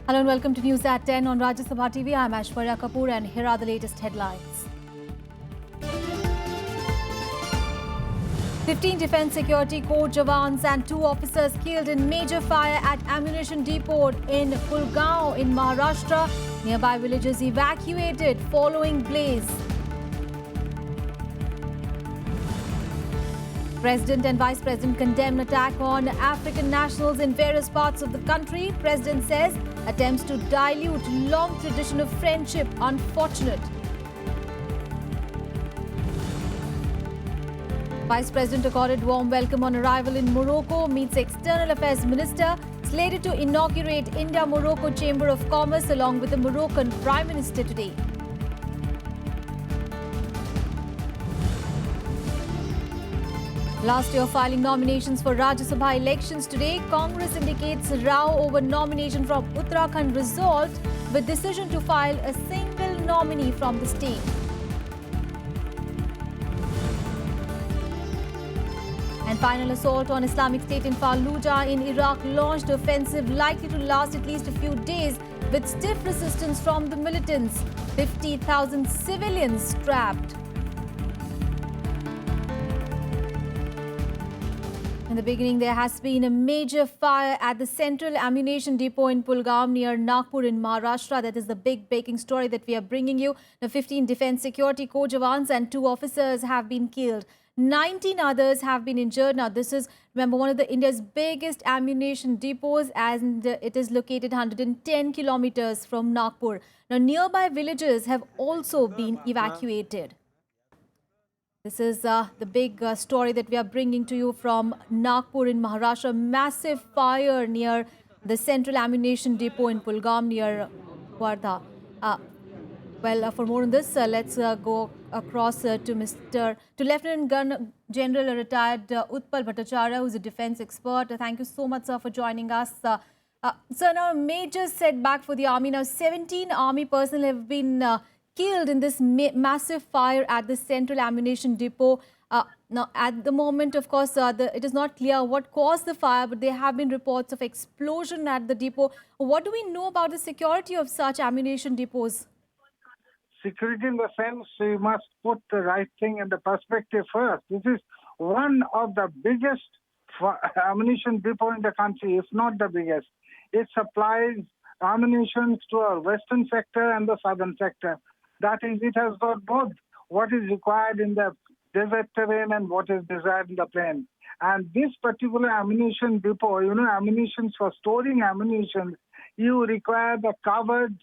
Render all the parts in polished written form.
Hello and welcome to News at 10 on Rajya Sabha TV. I'm Aishwarya Kapoor and here are the latest headlines. 15 Defence Security Corps jawans and 2 officers killed in major fire at ammunition depot in Pulgaon in Maharashtra. Nearby villages evacuated following blaze. President and Vice President condemn attack on African nationals in various parts of the country. President says attempts to dilute long tradition of friendship unfortunate. Vice President accorded warm welcome on arrival in Morocco, meets External Affairs Minister, slated to inaugurate India-Morocco Chamber of Commerce along with the Moroccan Prime Minister today. Last year filing nominations for Rajya Sabha elections today. Congress indicates row over nomination from Uttarakhand resolved with decision to file a single nominee from the state. And final assault on Islamic State in Fallujah in Iraq launched offensive likely to last at least a few days with stiff resistance from the militants. 50,000 civilians trapped. In the beginning, there has been a major fire at the central ammunition depot in Pulgaon near Nagpur in Maharashtra. That is the big breaking story that we are bringing you. Now, 15 Defence Security Corps jawans and 2 officers have been killed. 19 others have been injured. Now, this is, remember, one of India's biggest ammunition depots, and it is located 110 kilometers from Nagpur. Now, nearby villages have also been evacuated. This is the big story that we are bringing to you from Nagpur in Maharashtra. Massive fire near the central ammunition depot in Pulgaon near Wardha. For more on this, let's go across to Lieutenant General retired Utpal Bhattacharya, who is a defence expert. Thank you so much, sir, for joining us. Sir, now a major setback for the army. Now, 17 army personnel have been killed in this massive fire at the central ammunition depot. Now, at the moment, of course, it is not clear what caused the fire, but there have been reports of explosion at the depot. What do we know about the security of such ammunition depots? Security in the sense we must put the right thing in the perspective first. This is one of the biggest ammunition depot in the country, if not the biggest. It supplies ammunition to our western sector and the southern sector. That is, it has got both what is required in the desert terrain and what is desired in the plain. And this particular ammunition depot, ammunition for storing ammunition, you require the covered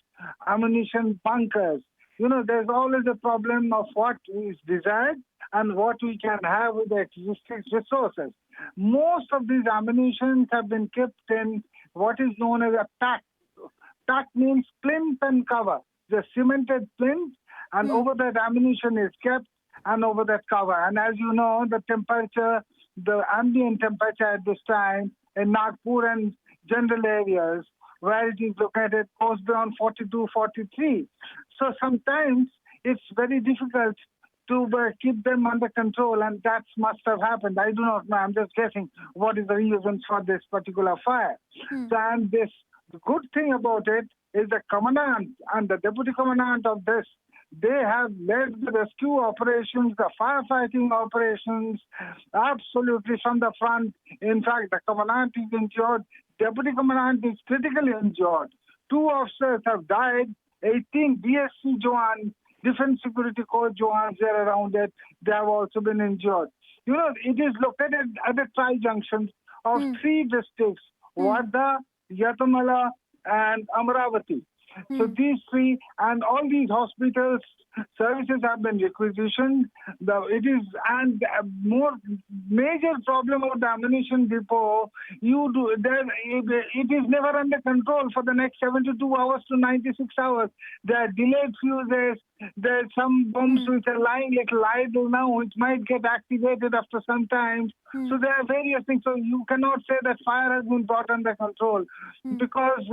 ammunition bunkers. There's always a problem of what is desired and what we can have with the existing resources. Most of these ammunitions have been kept in what is known as a pack. Pack means plinth and cover. The cemented plinth, and over that ammunition is kept, and over that cover. And as you know, the temperature, the ambient temperature at this time in Nagpur and general areas where it is located goes beyond 42, 43. So sometimes it's very difficult to keep them under control, and that must have happened. I do not know. I'm just guessing what is the reason for this particular fire. And the good thing about it is the commandant and the deputy commandant of this, they have led the rescue operations, the firefighting operations, absolutely from the front. In fact, the commandant is injured. Deputy commandant is critically injured. 2 officers have died. 18 BSC Jawans, Defence Security Corps Jawans, they're around it. They have also been injured. It is located at the tri-junction of 3 districts, Wardha, Yatamala, and Amravati. So these 3 and all these hospitals services have been requisitioned. More major problem of the ammunition depot. It is never under control for the next 72 hours to 96 hours. There are delayed fuses. There are some bombs which are lying little idle now, which might get activated after some time. So there are various things. So you cannot say that fire has been brought under control because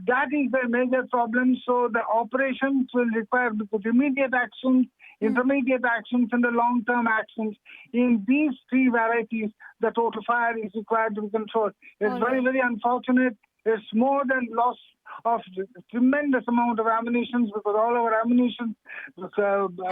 that is the major problem. So the operations will require immediate actions, intermediate actions, and the long-term actions. In these 3 varieties, the total fire is required to be controlled. It's very, very unfortunate. It's more than loss of tremendous amount of ammunition, because all our ammunition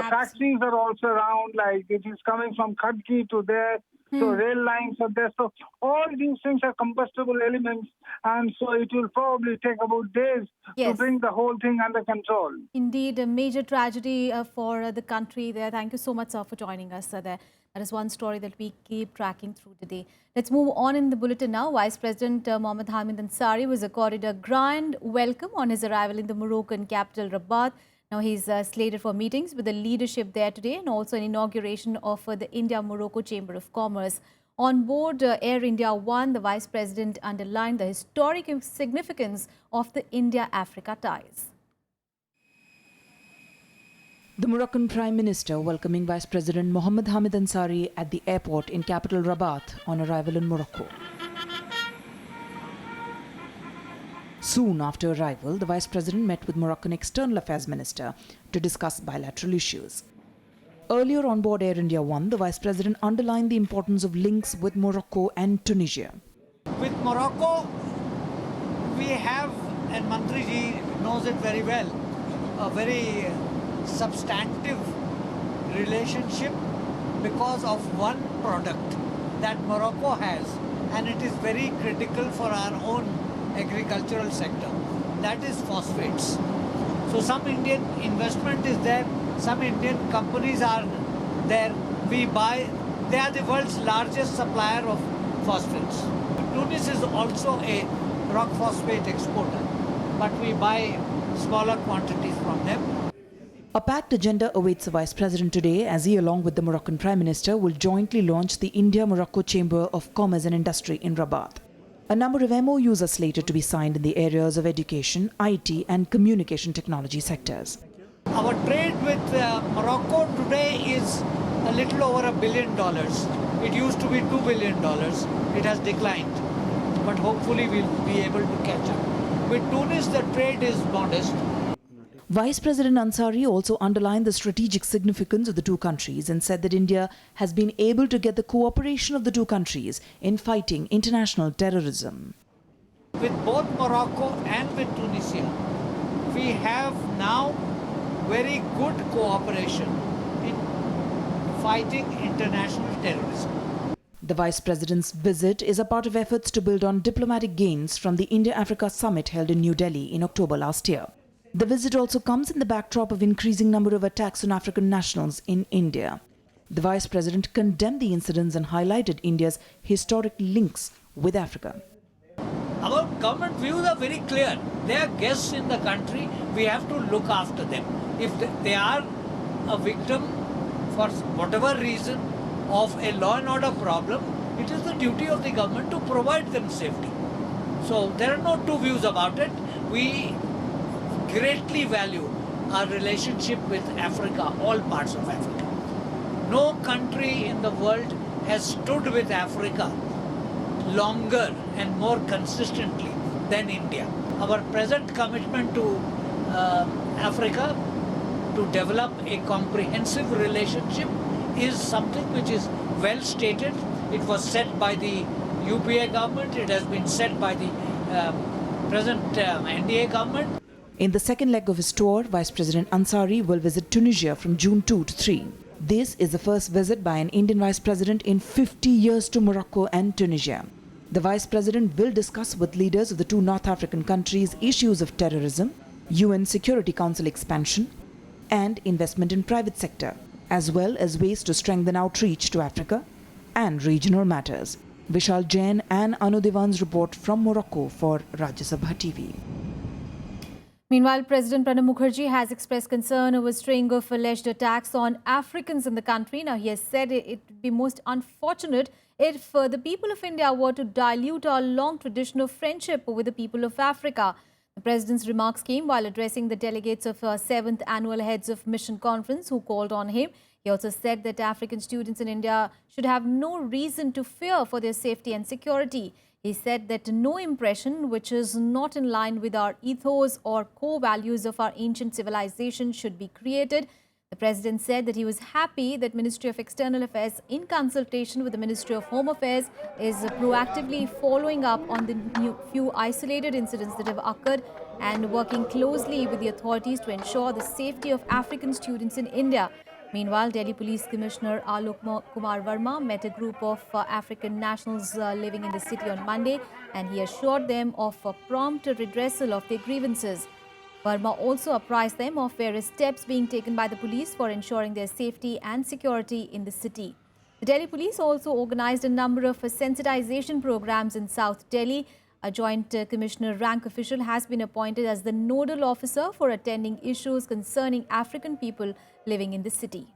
factories are also around, like it is coming from Khadki to there, so rail lines are there. So all these things are combustible elements, and so it will probably take about days to bring the whole thing under control. Indeed, a major tragedy for the country there. Thank you so much, sir, for joining us there. That is one story that we keep tracking through today. Let's move on in the bulletin now. Vice President Mohammed Hamid Ansari was accorded a grand welcome on his arrival in the Moroccan capital, Rabat. Now he's slated for meetings with the leadership there today and also an inauguration of the India-Morocco Chamber of Commerce. On board Air India One, the Vice President underlined the historic significance of the India-Africa ties. The Moroccan Prime Minister welcoming Vice President Mohammed Hamid Ansari at the airport in capital Rabat on arrival in Morocco. Soon after arrival, the Vice President met with Moroccan External Affairs Minister to discuss bilateral issues. Earlier on board Air India One, the Vice President underlined the importance of links with Morocco and Tunisia. With Morocco, we have, and Mantriji knows it very well, a very substantive relationship because of one product that Morocco has, and it is very critical for our own agricultural sector. That is phosphates. So some Indian investment is there, some Indian companies are there. We buy, they are the world's largest supplier of phosphates. Tunis is also a rock phosphate exporter, but we buy smaller quantities from them. A packed agenda awaits the Vice President today as he, along with the Moroccan Prime Minister, will jointly launch the India-Morocco Chamber of Commerce and Industry in Rabat. A number of MOUs are slated to be signed in the areas of education, IT and communication technology sectors. Our trade with Morocco today is a little over $1 billion. It used to be $2 billion. It has declined, but hopefully we'll be able to catch up. With Tunis, the trade is modest. Vice President Ansari also underlined the strategic significance of the two countries and said that India has been able to get the cooperation of the two countries in fighting international terrorism. With both Morocco and with Tunisia, we have now very good cooperation in fighting international terrorism. The Vice President's visit is a part of efforts to build on diplomatic gains from the India-Africa Summit held in New Delhi in October last year. The visit also comes in the backdrop of increasing number of attacks on African nationals in India. The Vice President condemned the incidents and highlighted India's historic links with Africa. Our government views are very clear. They are guests in the country. We have to look after them. If they are a victim for whatever reason of a law and order problem, it is the duty of the government to provide them safety. So there are no two views about it. We greatly value our relationship with Africa, all parts of Africa. No country in the world has stood with Africa longer and more consistently than India. Our present commitment to Africa to develop a comprehensive relationship is something which is well stated. It was said by the UPA government, it has been said by the present NDA government. In the second leg of his tour, Vice President Ansari will visit Tunisia from June 2 to 3. This is the first visit by an Indian Vice President in 50 years to Morocco and Tunisia. The Vice President will discuss with leaders of the two North African countries issues of terrorism, UN Security Council expansion, and investment in private sector, as well as ways to strengthen outreach to Africa and regional matters. Vishal Jain and Anu Diwan's report from Morocco for Rajya Sabha TV. Meanwhile, President Pranab Mukherjee has expressed concern over a string of alleged attacks on Africans in the country. Now, he has said it would be most unfortunate if the people of India were to dilute our long tradition of friendship with the people of Africa. The President's remarks came while addressing the delegates of 7th Annual Heads of Mission Conference who called on him. He also said that African students in India should have no reason to fear for their safety and security. He said that no impression which is not in line with our ethos or core values of our ancient civilization should be created. The president said that he was happy that Ministry of External Affairs, in consultation with the Ministry of Home Affairs, is proactively following up on the few isolated incidents that have occurred and working closely with the authorities to ensure the safety of African students in India. Meanwhile, Delhi Police Commissioner Alok Kumar Verma met a group of African nationals living in the city on Monday, and he assured them of a prompt redressal of their grievances. Verma also apprised them of various steps being taken by the police for ensuring their safety and security in the city. The Delhi Police also organized a number of sensitization programs in South Delhi. A Joint Commissioner rank official has been appointed as the nodal officer for attending issues concerning African people living in the city.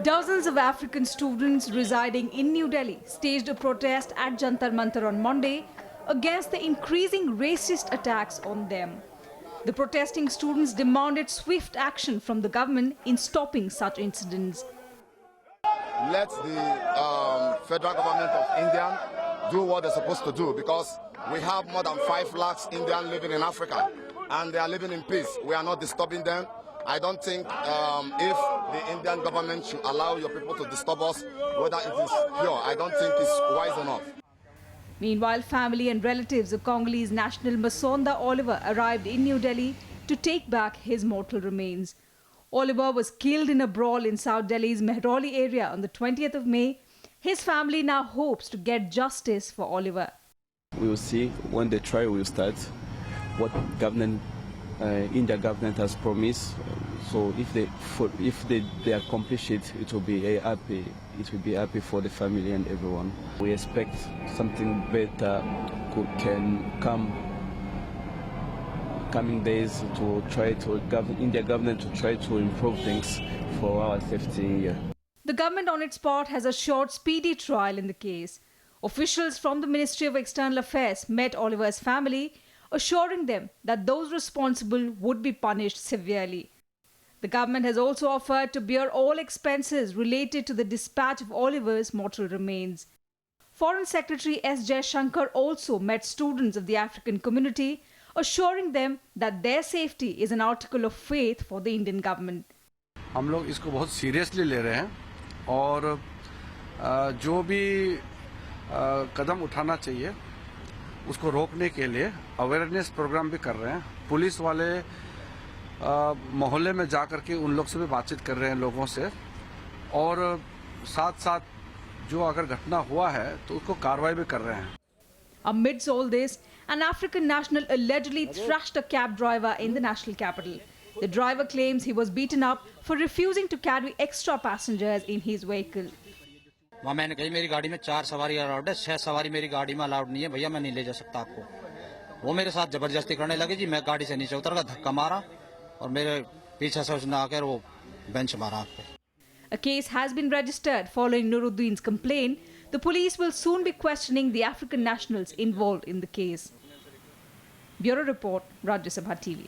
Dozens of African students residing in New Delhi staged a protest at Jantar Mantar on Monday against the increasing racist attacks on them. The protesting students demanded swift action from the government in stopping such incidents. Let the federal government of India do what they're supposed to do, because we have more than 5 lakhs Indians living in Africa and they are living in peace. We are not disturbing them. I don't think if the Indian government should allow your people to disturb us, whether it is pure, I don't think it's wise enough. Meanwhile, family and relatives of Congolese national Masonda Oliver arrived in New Delhi to take back his mortal remains. Oliver was killed in a brawl in South Delhi's Mehrauli area on the 20th of May. His family now hopes to get justice for Oliver. We will see when the trial will start what government, India government has promised. So if they accomplish it, it will be happy. It will be happy for the family and everyone. We expect something better can come coming days to try to India government to try to improve things for our safety here. The government on its part has assured speedy trial in the case. Officials from the Ministry of External Affairs met Oliver's family, assuring them that those responsible would be punished severely. The government has also offered to bear all expenses related to the dispatch of Oliver's mortal remains. Foreign Secretary S. Jaishankar also met students of the African community, assuring them that their safety is an article of faith for the Indian government. हम लोग इसको बहुत seriously ले रहे हैं और जो भी कदम उठाना चाहिए उसको रोकने के लिए अवेयरनेस प्रोग्राम भी कर रहे हैं. पुलिस वाले मोहल्ले में जाकर के उन लोग से भी बातचीत कर रहे हैं लोगों से, और साथ साथ जो अगर घटना हुआ है तो उसको कार्रवाई भी कर रहे हैं. Amidst all this, an African national allegedly thrashed a cab driver in the national capital. The driver claims he was beaten up for refusing to carry extra passengers in his vehicle. वहाँ मैंने कही मेरी गाड़ी में 4 सवारी allowed है, 6 सवारी मेरी गाड़ी में अलाउड नहीं है, भैया मैं नहीं ले जा सकता आपको. वो मेरे साथ जबरदस्ती करने लगे जी. मैं गाड़ी से नीचे उतर गया, धक्का मारा और मेरे पीछे से उसने आकर वो बेंच मारा आँख पे. A case has been registered following Nuruddin's complaint. The police will soon be questioning the African nationals involved in the case. Bureau Report, Rajya Sabha TV.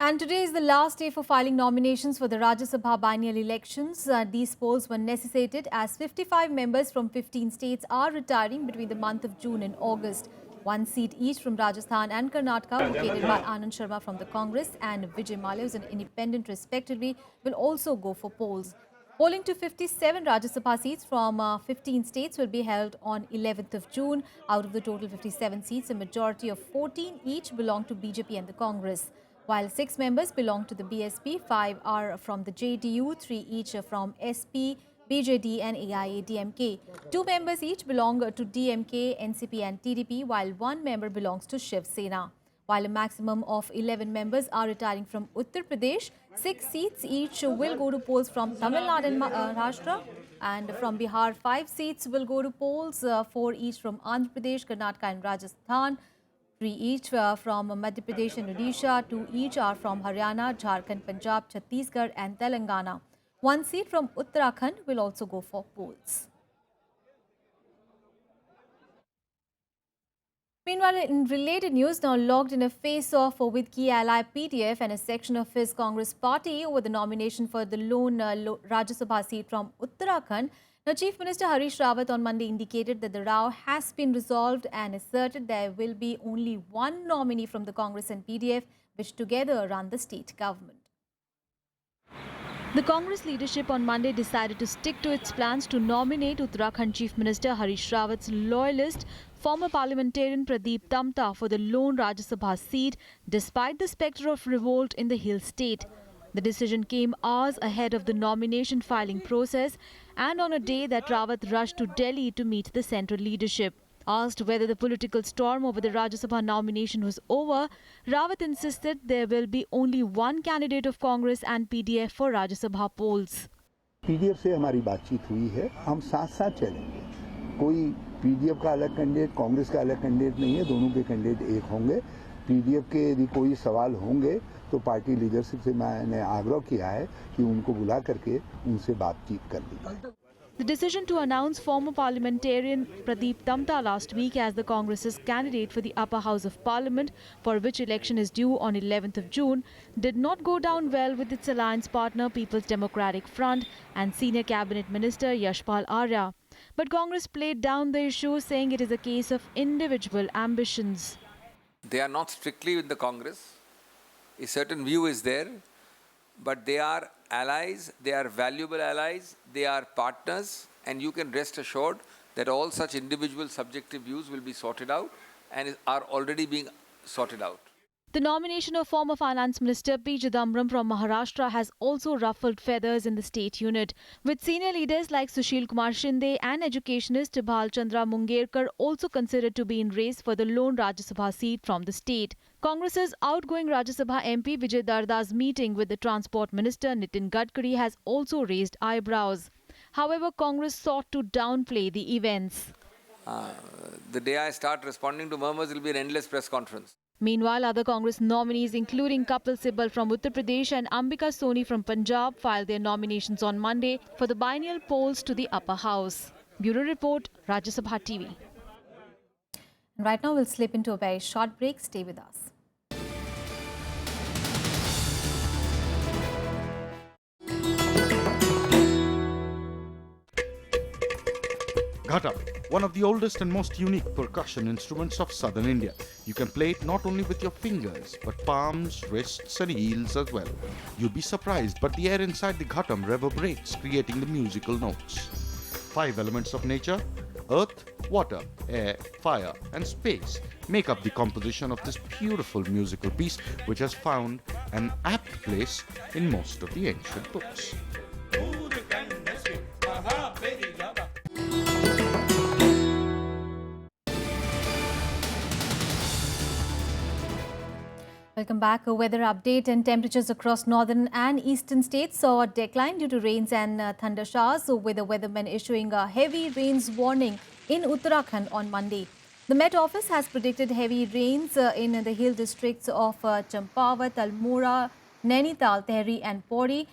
And today is the last day for filing nominations for the Rajya Sabha biennial elections. These polls were necessitated as 55 members from 15 states are retiring between the month of June and August. One seat each from Rajasthan and Karnataka, vacated by Anand Sharma from the Congress and Vijay Mallya, who's an independent respectively, will also go for polls. Polling to 57 Rajya Sabha seats from 15 states will be held on 11th of June. Out of the total 57 seats, a majority of 14 each belong to BJP and the Congress. While 6 members belong to the BSP, 5 are from the JDU, 3 each are from SP, BJD and AIADMK. 2 members each belong to DMK, NCP and TDP, while 1 member belongs to Shiv Sena. While a maximum of 11 members are retiring from Uttar Pradesh, 6 seats each will go to polls from Tamil Nadu and Maharashtra. And from Bihar, 5 seats will go to polls, 4 each from Andhra Pradesh, Karnataka and Rajasthan. 3 each from Madhya Pradesh and Odisha, 2 each are from Haryana, Jharkhand, Punjab, Chhattisgarh and Telangana. 1 seat from Uttarakhand will also go for polls. Meanwhile, in related news, now logged in a face-off with key ally PDF and a section of his Congress party over the nomination for the lone Rajya Sabha seat from Uttarakhand. Now, Chief Minister Harish Rawat on Monday indicated that the row has been resolved and asserted there will be only one nominee from the Congress and PDF, which together run the state government. The Congress leadership on Monday decided to stick to its plans to nominate Uttarakhand Chief Minister Harish Rawat's loyalist, former parliamentarian Pradeep Tamta for the lone Rajya Sabha seat, despite the spectre of revolt in the hill state. The decision came hours ahead of the nomination filing process and on a day that Rawat rushed to Delhi to meet the central leadership. Asked whether the political storm over the Rajya Sabha nomination was over, Rawat insisted there will be only one candidate of Congress and PDF for Rajya Sabha polls. PDF से हमारी बातचीत हुई है, हम साथ साथ चलेंगे। कोई पीडीएफ का अलग कैंडिडेट, कांग्रेस का अलग कैंडिडेट नहीं है, दोनों के कैंडिडेट एक होंगे। पीडीएफ के यदि कोई सवाल होंगे तो पार्टी लीडरशिप से मैंने आग्रह किया है कि उनको बुला करके उनसे बातचीत कर ली। The decision to announce former parliamentarian Pradeep Tamta last week as the Congress's candidate for the upper house of parliament, for which election is due on 11th of June, did not go down well with its alliance partner People's Democratic Front and senior cabinet minister Yashpal Arya. But Congress played down the issue, saying it is a case of individual ambitions. They are not strictly with the Congress. A certain view is there, but they are allies, they are valuable allies, they are partners, and you can rest assured that all such individual subjective views will be sorted out and are already being sorted out. The nomination of former Finance Minister P. Chidambaram from Maharashtra has also ruffled feathers in the state unit, with senior leaders like Sushil Kumar Shinde and educationist Bhal Chandra Mungerkar also considered to be in race for the lone Rajya Sabha seat from the state. Congress's outgoing Rajya Sabha MP Vijay Darda's meeting with the Transport Minister Nitin Gadkari has also raised eyebrows. However, Congress sought to downplay the events. The day I start responding to murmurs, will be an endless press conference. Meanwhile, other Congress nominees including Kapil Sibal from Uttar Pradesh and Ambika Soni from Punjab filed their nominations on Monday for the biennial polls to the upper house. Bureau Report, Rajya Sabha TV. And right now we'll slip into a very short break. Stay with us. Ghata, one of the oldest and most unique percussion instruments of southern India. You can play it not only with your fingers, but palms, wrists and heels as well. You'll be surprised, but the air inside the ghatam reverberates, creating the musical notes. 5 elements of nature, earth, water, air, fire and space, make up the composition of this beautiful musical piece, which has found an apt place in most of the ancient books. Welcome back. A weather update, and temperatures across northern and eastern states saw a decline due to rains and thunder showers, with the weathermen issuing a heavy rains warning in Uttarakhand on Monday. The Met Office has predicted heavy rains in the hill districts of Champawat, Almora, Nainital, Tehri and Pauri.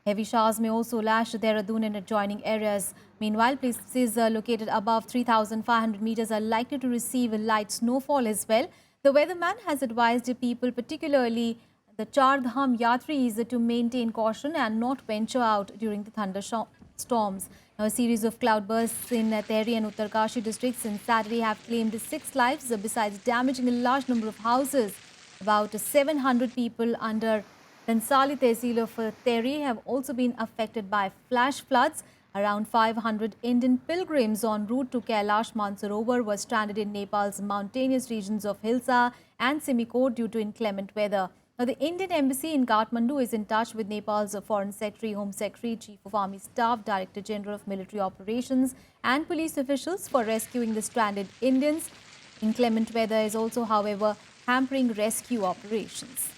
Heavy showers may also lash Dehradun and adjoining areas. Meanwhile, places located above 3,500 meters are likely to receive light snowfall as well. The weatherman has advised people, particularly the Char Dham Yatris, to maintain caution and not venture out during the thunderstorms. Now, a series of cloudbursts in Tehri and Uttarkashi districts since Saturday have claimed 6 lives, besides damaging a large number of houses. About 700 people under Dansali Tehsil of Tehri have also been affected by flash floods. Around 500 Indian pilgrims en route to Kailash Mansarovar were stranded in Nepal's mountainous regions of Hilsa and Simikot due to inclement weather. Now, the Indian Embassy in Kathmandu is in touch with Nepal's Foreign Secretary, Home Secretary, Chief of Army Staff, Director General of Military Operations and police officials for rescuing the stranded Indians. Inclement weather is also, however, hampering rescue operations.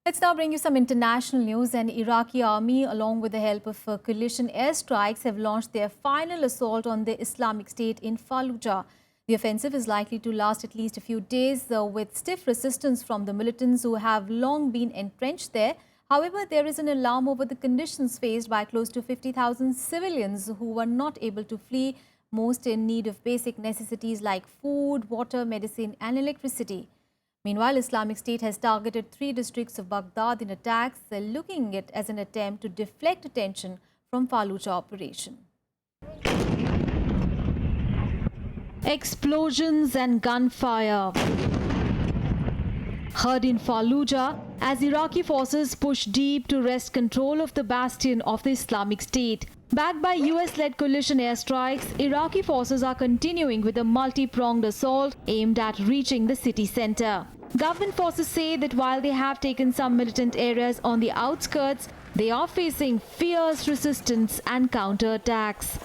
Let's now bring you some international news. An Iraqi army, along with the help of coalition airstrikes, have launched their final assault on the Islamic State in Fallujah. The offensive is likely to last at least a few days, with stiff resistance from the militants who have long been entrenched there. However, there is an alarm over the conditions faced by close to 50,000 civilians who were not able to flee, most in need of basic necessities like food, water, medicine and electricity. Meanwhile, Islamic State has targeted 3 districts of Baghdad in attacks, looking at it as an attempt to deflect attention from Fallujah operation. Explosions and gunfire heard in Fallujah as Iraqi forces push deep to wrest control of the bastion of the Islamic State. Backed by US-led coalition airstrikes, Iraqi forces are continuing with a multi-pronged assault aimed at reaching the city center. Government forces say that while they have taken some militant areas on the outskirts, they are facing fierce resistance and counterattacks.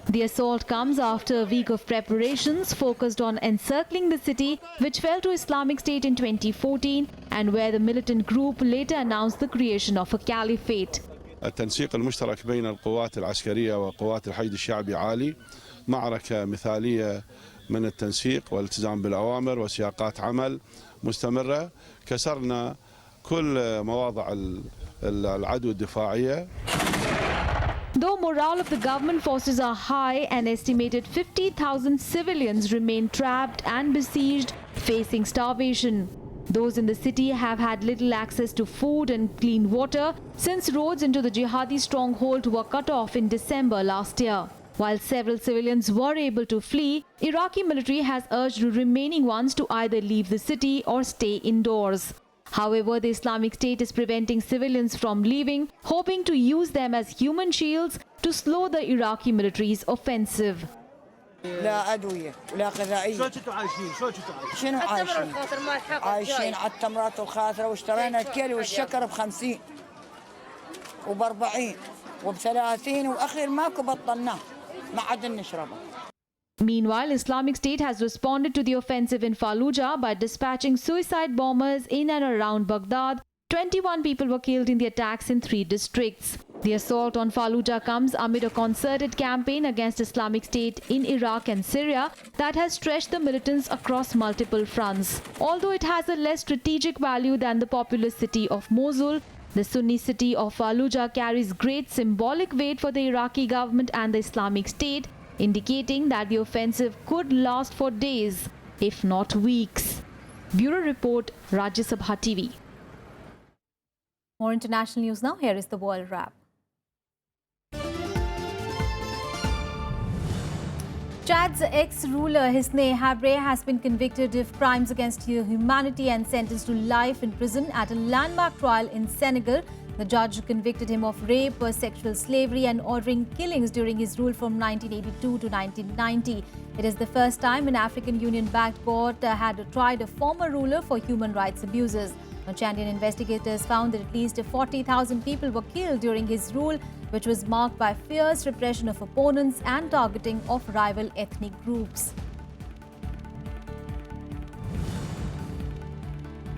The assault comes after a week of preparations focused on encircling the city, which fell to Islamic State in 2014 and where the militant group later announced the creation of a caliphate. التنسيق المشترك بين القوات العسكرية وقوات الحشد الشعبي عالي، معركة مثالية من التنسيق والالتزام بالأوامر وسياقات عمل مستمرة. كسرنا كل مواضع العدو الدفاعية. Though morale of the government forces are high, an estimated 50,000 civilians remain trapped and besieged, facing starvation. Those in the city have had little access to food and clean water since roads into the jihadi stronghold were cut off in December last year. While several civilians were able to flee, Iraqi military has urged the remaining ones to either leave the city or stay indoors. However, the Islamic State is preventing civilians from leaving, hoping to use them as human shields to slow the Iraqi military's offensive. لا أدوية ولا غذائية. شلون كنتوا عايشين؟ شنو عايشين؟ عايشين على التمرات الخاثرة واشترينا الكيلو والشكر ب50 وب40 وب30 وأخير ماكو بطلناه ما عاد نشربه. Meanwhile, Islamic State has responded to the offensive in Fallujah by dispatching suicide bombers in and around Baghdad. 21 people were killed in the attacks in 3 districts. The assault on Fallujah comes amid a concerted campaign against Islamic State in Iraq and Syria that has stretched the militants across multiple fronts. Although it has a less strategic value than the populous city of Mosul, the Sunni city of Fallujah carries great symbolic weight for the Iraqi government and the Islamic State, indicating that the offensive could last for days, if not weeks. Bureau Report, Rajya Sabha TV. More international news now. Here is the World Wrap. Chad's ex-ruler Hisne Habre has been convicted of crimes against humanity and sentenced to life in prison at a landmark trial in Senegal. The judge convicted him of rape, sexual slavery and ordering killings during his rule from 1982 to 1990. It is the first time an African Union-backed court had tried a former ruler for human rights abuses. Chadian investigators found that at least 40,000 people were killed during his rule, which was marked by fierce repression of opponents and targeting of rival ethnic groups.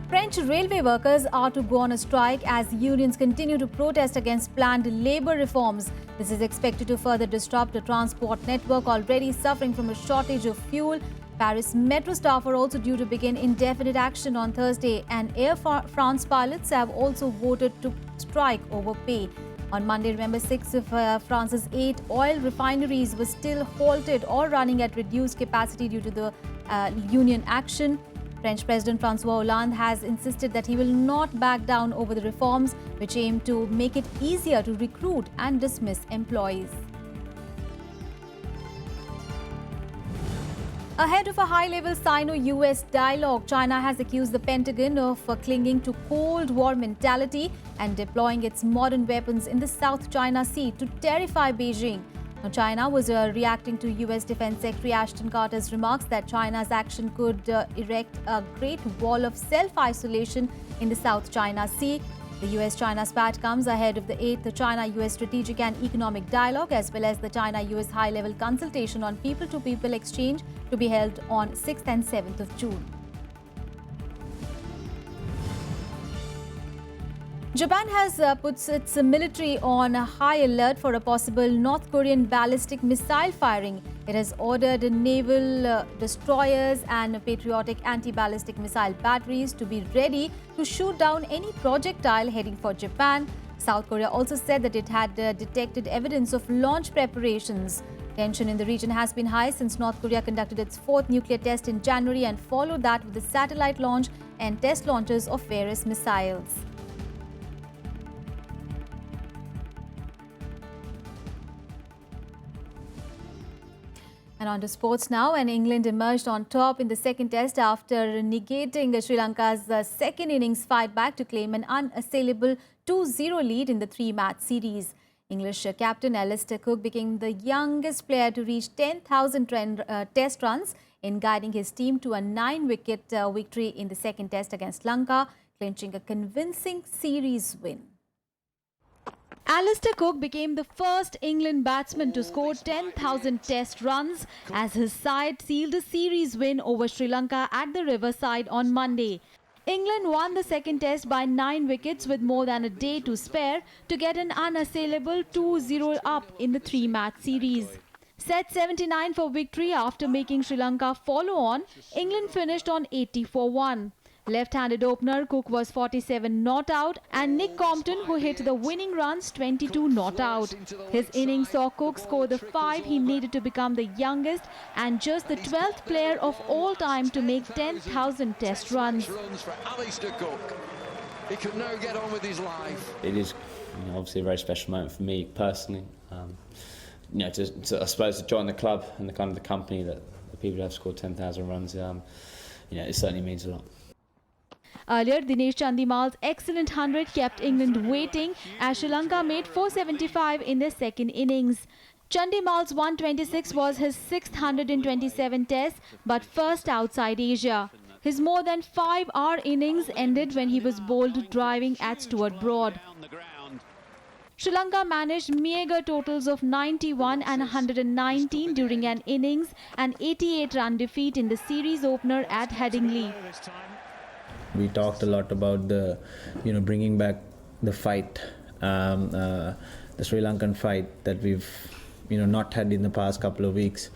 French railway workers are to go on a strike as unions continue to protest against planned labour reforms. This is expected to further disrupt the transport network already suffering from a shortage of fuel. Paris metro staff are also due to begin indefinite action on Thursday, and Air France pilots have also voted to strike over pay. On Monday, remember, 6 of France's 8 oil refineries were still halted or running at reduced capacity due to the union action. French President François Hollande has insisted that he will not back down over the reforms, which aim to make it easier to recruit and dismiss employees. Ahead of a high-level Sino-US dialogue, China has accused the Pentagon of clinging to Cold War mentality and deploying its modern weapons in the South China Sea to terrify Beijing. Now, China was reacting to US Defense Secretary Ashton Carter's remarks that China's action could erect a great wall of self-isolation in the South China Sea. The US-China spat comes ahead of the 8th China-US Strategic and Economic Dialogue as well as the China-US high-level consultation on people-to-people exchange to be held on 6th and 7th of June. Japan has put its military on high alert for a possible North Korean ballistic missile firing. It has ordered naval destroyers and patriotic anti-ballistic missile batteries to be ready to shoot down any projectile heading for Japan. South Korea also said that it had detected evidence of launch preparations. Tension in the region has been high since North Korea conducted its 4th nuclear test in January and followed that with the satellite launch and test launches of various missiles. And on to sports now, and England emerged on top in the second test after negating Sri Lanka's second innings fight back to claim an unassailable 2-0 lead in the three-match series. English captain Alistair Cook became the youngest player to reach 10,000 test runs in guiding his team to a 9-wicket victory in the second test against Lanka, clinching a convincing series win. Alistair Cook became the first England batsman to score 10,000 test runs as his side sealed a series win over Sri Lanka at the Riverside on Monday. England won the second test by 9 wickets with more than a day to spare to get an unassailable 2-0 up in the three-match series. Set 79 for victory after making Sri Lanka follow on, England finished on 80 for 1. Left-handed opener Cook was 47 not out and Nick Compton, who hit the winning runs, 22 not out. His innings saw Cook score the 5 he needed to become the youngest and just the 12th player of all time to make 10,000 test runs. He can now get on with his life. It is obviously a very special moment for me personally. To I suppose to join the club and the kind of the company that the people who have scored 10,000 runs, it certainly means a lot. Earlier, Dinesh Chandimal's excellent 100 kept England waiting as Sri Lanka made 475 in their second innings. Chandimal's 126 was his 627 test, but first outside Asia. His more than 5-hour innings ended when he was bowled driving at Stuart Broad. Sri Lanka managed meagre totals of 91 and 119 during an innings and 88-run defeat in the series opener at Headingley. We talked a lot about the, bringing back the fight, the Sri Lankan fight that we've, not had in the past couple of weeks.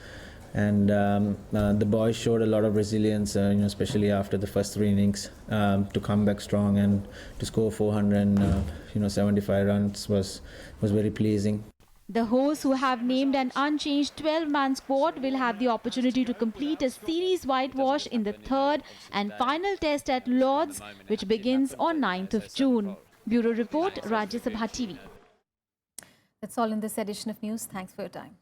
And the boys showed a lot of resilience, especially after the first 3 innings, to come back strong and to score 475 runs was very pleasing. The hosts, who have named an unchanged 12-man squad, will have the opportunity to complete a series whitewash in the third and final test at Lord's, which begins on 9th of June. Bureau Report, Rajya Sabha TV. That's all in this edition of news. Thanks for your time.